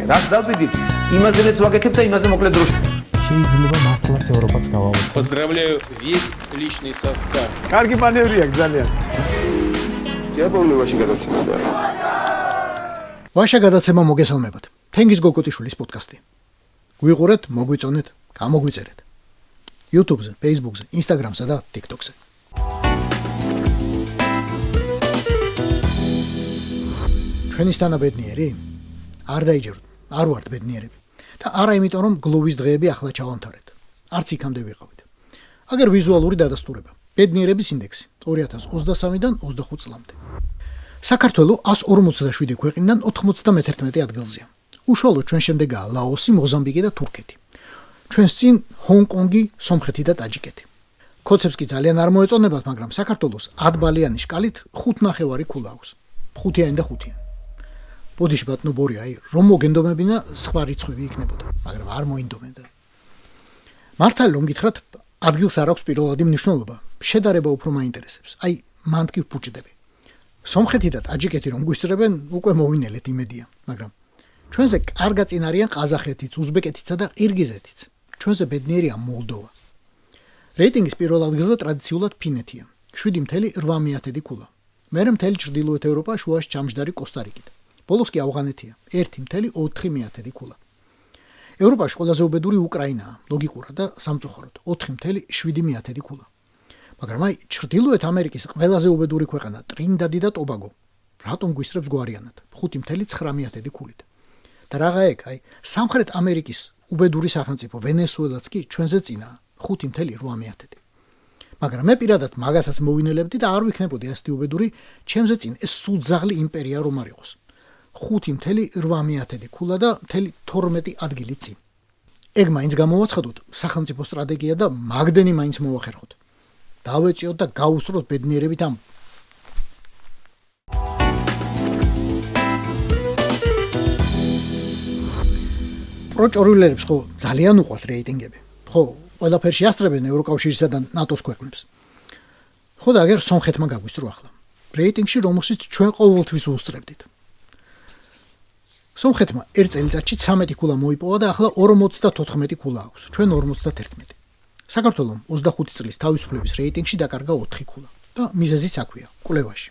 რას დავბედით? იმაზე რაც ვაკეთებ და იმაზე მოკლედ დროში. შეიძლება მართლაც ევროპაც გავავოცოთ. Поздравляю весь личный состав. კარგი მანევრია ძალიან. Диаболовაში გადაცემდა. ვაშა გადაცემა მოგესალმებათ. თენგიზ გოგოტიშვილის პოდკასტი. გვიყურეთ, მოგვიწონეთ, გამოგვიწერეთ. YouTube-ზე, Facebook-ზე, Instagram-სა და TikTok-ზე. ჩვენისთანა ბედნიერი? არ დაიჯეროთ, არ ვართ ბედნიერები. და არა იმიტომ, რომ გლოვის დღეები ახლა ჩავამთავრეთ. არც იქამდე ვიყავით. აგერ ვიზუალური დადასტურება. ბედნიერების ინდექსი 2023-დან 25 წლამდე. საქართველოს 147 ქვეყნიდან 91 ადგილზეა. უშუალოდ ჩვენ შემდეგაა ლაოსი, მოზამბიკი და თურქეთი. ჩვენს წინ ჰონკონგი, სომხეთი და ტაჯიკეთი. კოცებს კი ძალიან არ მოეწონებათ, მაგრამ საქართველოს 10 ბალიანი შკალით 5.5 ქულა აქვს. 5-იანი და 5-იანი. ბოდიში ბატონო ბორია, რომ მოგენდომებინა სხვა რიცხვები იქნებოდა, მაგრამ არ მოინდომენდა. მართალი რომ გითხრათ, ადგილს არ აქვს პირველადი მნიშვნელობა, შედარება უფრო მაინტერესებს. მან კი ვფუჭდები. სომხეთი და ტაჯიკეთი რომ გვისწრებენ, უკვე მოვინელეთ იმედია, მაგრამ ჩვენზე კარგად წინ არიან ყაზახეთიც, უზბეკეთიცა და ყირგიზეთიც. ჩვენზე ბედნიერია მოლდოვა. რეიტინგის პირველ ადგილზე ტრადიციულად ფინეთია, 7.8 ქულა. მერე მთელი ჩრდილოეთ ევროპა, შუაში ჩამჯდარი კოსტა-რიკით. ბოლოს კი ავღანეთია, 1.4 ქულა. ევროპაში ყველაზე უბედური უკრაინაა, ლოგიკურად და სამწუხაროდ, 4.7 ქულა. მაგრამ ჩრდილოეთ ამერიკის ყველაზე უბედური ქვეყანა ტრინიდადი და ტობაგო, რატომ გვისწრებს გვარიანად, 5.9 ქულით. და რაღა ეგ, სამხრეთ ამერიკის უბედური სახელმწიფო ვენესუელაც კი ჩვენზე წინაა, 5.8. მაგრამ მე პირადად მაგასაც მოვინელებდი და არ ვიქნებოდი ასეთი უბედური, ჩემზე წინ ეს სულ ძაღლი იმპერია რომ არ იყოს. 5.8 ქულა და 12 ადგილი წინ. ეგ მაინც გამოვაცხადოთ სახელმწიფო სტრატეგია და მაგდენი მაინც მოვახერხოთ. დავეწიოთ და გავუსწროთ ბედნიერებით ამ პროჭორულებს ხო ძალიან უყვართ რეიტინგები. ხო, ყველაფერში ასწრებენ ევროკავშირსა და ნატოს ქვეყნებს. ხო და აგერ სომხეთმა გაგვისწრო ახლა. რეიტინგში რომელშიც ჩვენ ყოველთვის უსწრებდით. სომხეთმა ერთ წელიწადში 13 ქულა მოიპოვა და ახლა 54 ქულა აქვს. ჩვენ 51. საქართველოს 25 წლის თავისუფლების რეიტინგში დაკარგა 4 ქულა და მიზეზიც აქვეა, კვლევაში.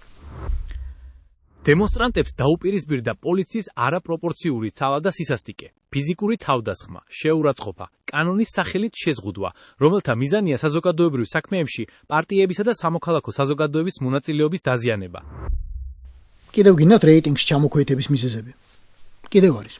დემონსტრანტებს დაუპირისპირდა პოლიციის არაპროპორციული ცალა და სისასტიკე, ფიზიკური თავდასხმა, შეურაცხყოფა, კანონის სახელით შეზღუდვა, რომელთა მიზანია საზოგადოებრივ საქმეებში პარტიებისა და სამოქალაქო საზოგადოების მონაწილეობის დაზიანება. კიდევ გინდათ რეიტინგში ჩამოქვეითების მიზეზები? კიდევ არის.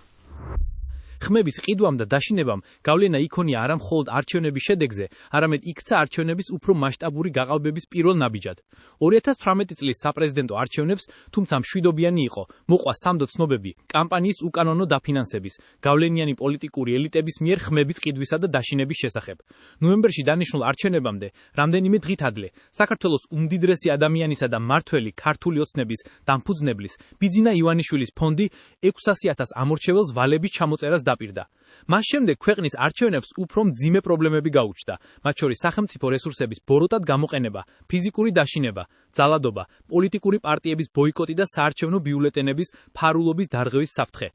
ხმების ყიდვამ და დაშინებამ გავლენა იქონია არა მხოლოდ არჩევნების შედეგზე, არამედ იქცა არჩევნების უფრო მასშტაბური გაყალბების პირველ ნაბიჯად. 2018 წლის საპრეზიდენტო არჩევნებს, თუმცა მშვიდობიანი იყო, მოყვა სამდო ცნობები კამპანიის უკანონო დაფინანსების, გავლენიანი პოლიტიკური ელიტების მიერ ხმების ყიდვისა და დაშინების შესახებ. ნოემბერში დანიშნულ არჩევნებამდე, რამდენიმე დღით ადლე, საქართველოს უმდიდრესი ადამიანისა და მართველი ქართული ოცნების დამფუძნებლის ბიძინა ივანიშვილის ფონდი 600.000 ამორჩეველს ვალების ჩამოწერას დაპირდა. მას შემდეგ ქვეყნის არჩევნებს უფრო მძიმე პრობლემები გაუჩნდა, მათ შორის სახელმწიფო რესურსების ბოროტად გამოყენება, ფიზიკური დაშინება, ძალადობა, პოლიტიკური პარტიების ბოიკოტი და საარჩევნო ბიულეტენების ფარულობის დარღვევის საფრთხე.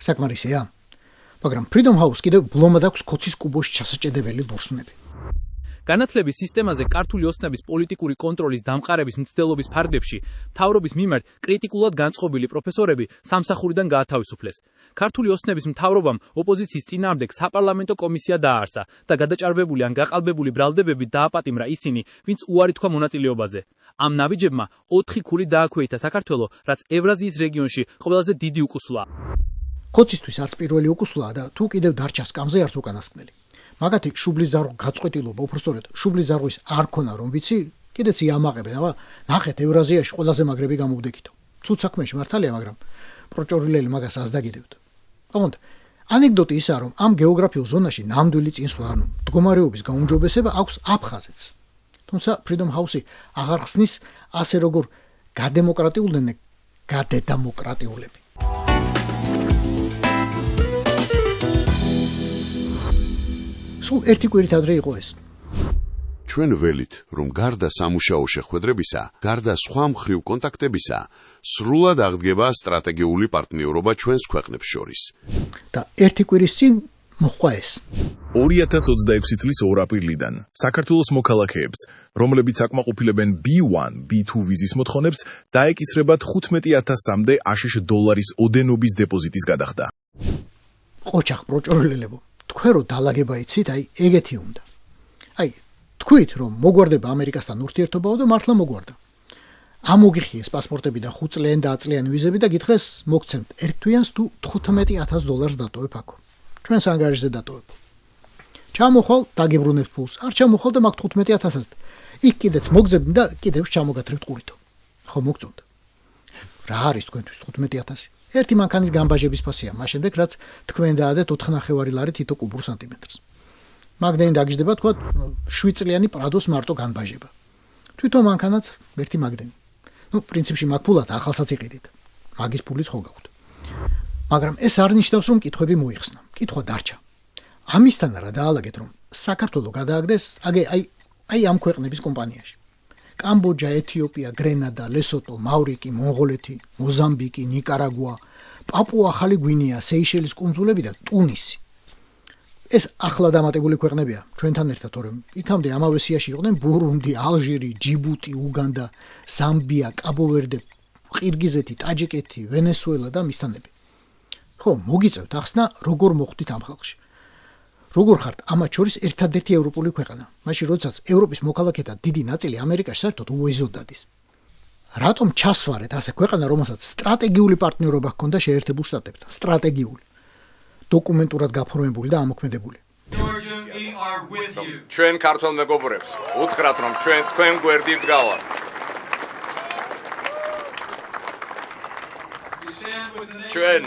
საკმარისია? მაგრამ Freedom House კიდევ ბლომად აქვს ქოცის კუბოში ჩასაჭედებელი ლურსმნები. განათლების სისტემაზე ქართული ოცნების პოლიტიკური კონტროლის დამყარების მცდელობის ფარგლებში მთავრობის მიმართ კრიტიკულად განწყობილი პროფესორები სამსახურიდან გაათავისუფლეს. ქართული ოცნების მთავრობამ ოპოზიციის წინააღმდეგ საპარლამენტო კომისია დააარსა და გადაჭარბებული ან გაყალბებული ბრალდებები დააპატიმრა ისინი, ვინც უარი თქვა მონაწილეობაზე. ამ ნაბიჯებმა 4 ქული დააქვეითა საქართველო, რაც ევრაზიის რეგიონში ყველაზე დიდი უკუსლაა. ხოცისთვის არც პირველი უკუსლაა და თუ კიდევ დარჩა სკამზე არც უკანასკნელი. მაგათი შუბლის ზარღვა გაწყვეტილობა, უბრალოდ შუბლის ზარღვის არ ქონა რომ ვიცი, კიდეც იამაყებენ, ნახეთ ევრაზიაში ყველაზე მაგრები გამოვდექითო. ცუდ საქმეში მართალია, მაგრამ პროჭორულელი მაგას ასდაგიდევთ. თუმცა ანეკდოტი ისაა, რომ ამ გეოგრაფიულ ზონაში ნამდვილი წინსვლა, მდგომარეობის გაუმჯობესება აქვს აფხაზეთს. თუმცა Freedom House-ი აღარ ხსნის ასე როგორ გადემოკრატიულდნენ გადედემოკრატიულები. სულ ერთი კვირით ადრე იყო ეს. ჩვენ ველით, რომ გარდა სამუშაო შეხვედრებისა, გარდა სხვა მხრივ კონტაქტებისა, სრულად აღდგება სტრატეგიული პარტნიორობა ჩვენს ქვეყნებს შორის. და ერთი კვირის წინ მოხდა ეს. 2026 წლის 2 აპრილიდან საქართველოს მოქალაქეებს, რომლებიც აკმაყოფილებენ B1, B2 ვიზის მოთხოვნებს, დაეკისრებათ $15,000-მდე აშშ დოლარის ოდენობის დეპოზიტის გადახდა. ყოჩახ პროჭორელებო, თქვენ რო დალაგება იცით, ეგეთი უნდა. თქვით რომ მოგვარდება ამერიკასთან ურთიერთობაო და მართლა მოგვარდა. ამოგიხიეს პასპორტები და 5 წლიანი და 10 წლიანი ვიზები და გითხრეს მოგცემთ ერთ თვიანს თუ $15,000 დატოვებ აქ. ჩვენს ანგარიშზე დატოვებ. ჩამოხვალ დაგებრუნებ ფულს. არ ჩამოხვალ და მაგ 15,000-ს. იქ კიდეც მოგძებნი და კიდევ ჩამოგათრებთ ყურითო. ხო მოგწონთ. რა არის თქვენთვის 15,000? ერთი მანქანის გამბაჟების ფასია, მას შემდეგ რაც თქვენ დაადეთ 4.5 ლარი თითო კუბურ სანტიმეტრს. მაგდენი დაგიждდება თქვა 7 წლიანი პრადოს მარტო განბაჟება. თვითონ მანქანაც ერთი მაგდენი. პრინციპში მაგ ფულად ახალსაც იყიდით. მაგის ფულიც ხო გაქვთ. მაგრამ ეს არ ნიშნავს რომ კითხვები მოიხსნა. კითხვა დარჩა. ამისთან რა დაალაგეთ რომ საქართველოს გადააგდეს ამ ქვეყნების კომპანიაში. კამბოჯა, ეთიოპია, გრენადა, ლესოტო, მავრიკი, მონღოლეთი, მოზამბიკი, ნიკარაგუა, პაპუა ახალი გვინეა, სეიშელის კუნძულები და ტუნისი. ეს ახლა დამატებული ქვეყნებია ჩვენთან ერთად, თორემ იქამდე ამავე სიაში იყვნენ ბურუნდი, ალჟირი, ჯიბუტი, უგანდა, ზამბია, კაბო-ვერდე, ყირგიზეთი, ტაჯიკეთი, ვენესუელა და მისთანები. ხო, მოგიწევთ ახსნა, როგორ მოხვდით ამ ხალხში. როგორ ხართ ამათ შორის ერთადერთი ევროპული ქვეყანა, მაშინ როდესაც ევროპის მოქალაქეთა დიდი ნაწილი ამერიკაში საერთოდ უეიზოდ დადის. რატომ ჩასვარეთ ასე ქვეყანა, რომელსაც სტრატეგიული პარტნიორობა ჰქონდა შეერთებულ შტატებთან, სტრატეგიული, დოკუმენტურად გაფორმებული და ამოქმედებული. ჩვენ ქართულ მეგობრებს უთხრათ, რომ თქვენ გვერდით გავართ. ჩვენ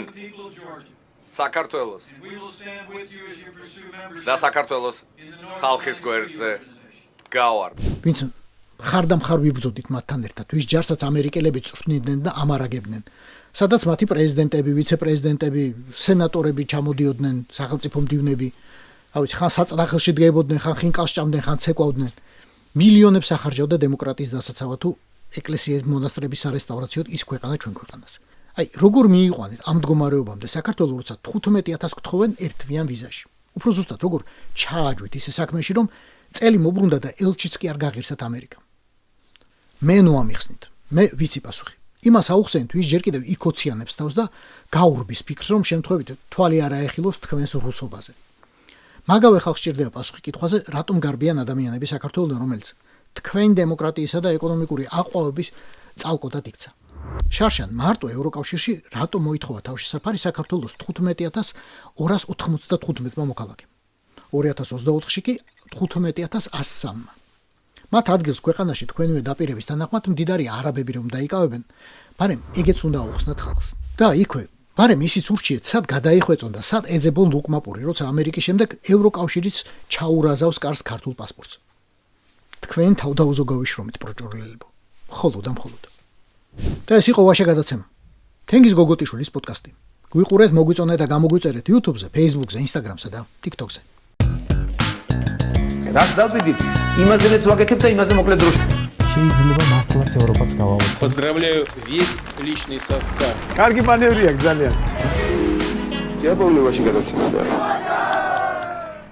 საქართველოს და საქართველოს ხალხის გვერდზე გავართ. ვინც ხარ ვიბრძოდით მათთან ერთად, ვის ჯარსაც ამერიკელები წვრთნიდნენ და ამარაგებდნენ. სადაც მათი პრეზიდენტები, ვიცე-პრეზიდენტები, სენატორები ჩამოდიოდნენ, სახელმწიფო მდივნები, ხან საწნახელში დგებოდნენ, ხან ხინკალს ჭამდნენ, ხან ცეკვავდნენ. მილიონებს ახარჯავდა დემოკრატიის დასაცავად თუ ეკლესიის მონასტრების სარესტავრაციოდ ის ქვეყანა ჩვენ ქვეყანას. როგორ მიიყვანეთ ამ მდგომარეობამდე საქართველოს, როცა 15,000 გთხოვენ ერთვიან ვიზაში. უფრო ზუსტად, როგორ ჩააჯვით ისე საქმეში, რომ წელი მოbrunდა და ელჩიც კი არ გაღირსათ ამერიკამ. მე ნუ ამიხსნით. მე ვიცი პასუხი. იმას აუხსენით, ვის ჯერ კიდევ იქოციანებს თავს და გაურბის ფიქრს, რომ შემთხვევით თვალი არ აეხილოს თქვენს რუსობაზე. მაგავე ხალხს სჭირდება პასუხი კითხვაზე, რატომ გარბიან ადამიანები საქართველოს, რომელიც თქვენ დემოკრატიისა და ეკონომიკური აყვავების წალკოდად იქცა. შარშან მარტო ევროკავშირში რატომ მოითხოვა თავშესაფარი საქართველოს 15,295 მოქალაქემ. 2024-ში კი 15,103-მა. მათ ადგილს ქვეყანაში თქვენივე დაპირების თანახმად მდიდარი არაბები რომ დაიკავებენ, მაგრამ ეგეც უნდა აუხსნათ ხალხს. და იქვე, მაგრამ ისიც ურჩიეთ, სად გადაიხვეწონ და სად ეძებონ ლუკმაპური, როცა ამერიკის შემდეგ ევროკავშირიც ჩაურაზავს კარს ქართულ პასპორტს. თქვენ თავდაუზოგავიშრომით პროჭორელებო. მხოლოდ და მხოლოდ. და ეს იყო ვაშა გადაცემა. თენგიზ გოგოტიშვილის პოდკასტი. გვიყურეთ, მოგვიწონეთ და გამოგვიწერეთ YouTube-ზე, Facebook-ზე, Instagram-ზე და TikTok-ზე. რას დავიდით? იმაზე მეც ვაგეთებ და იმაზე მოკლედ დროში. შეიძლება მართლაც ევროპას გავავოცოთ. Поздравляю весь личный состав. კარგი მანევრია ძალიან. Я помню очень гадаться.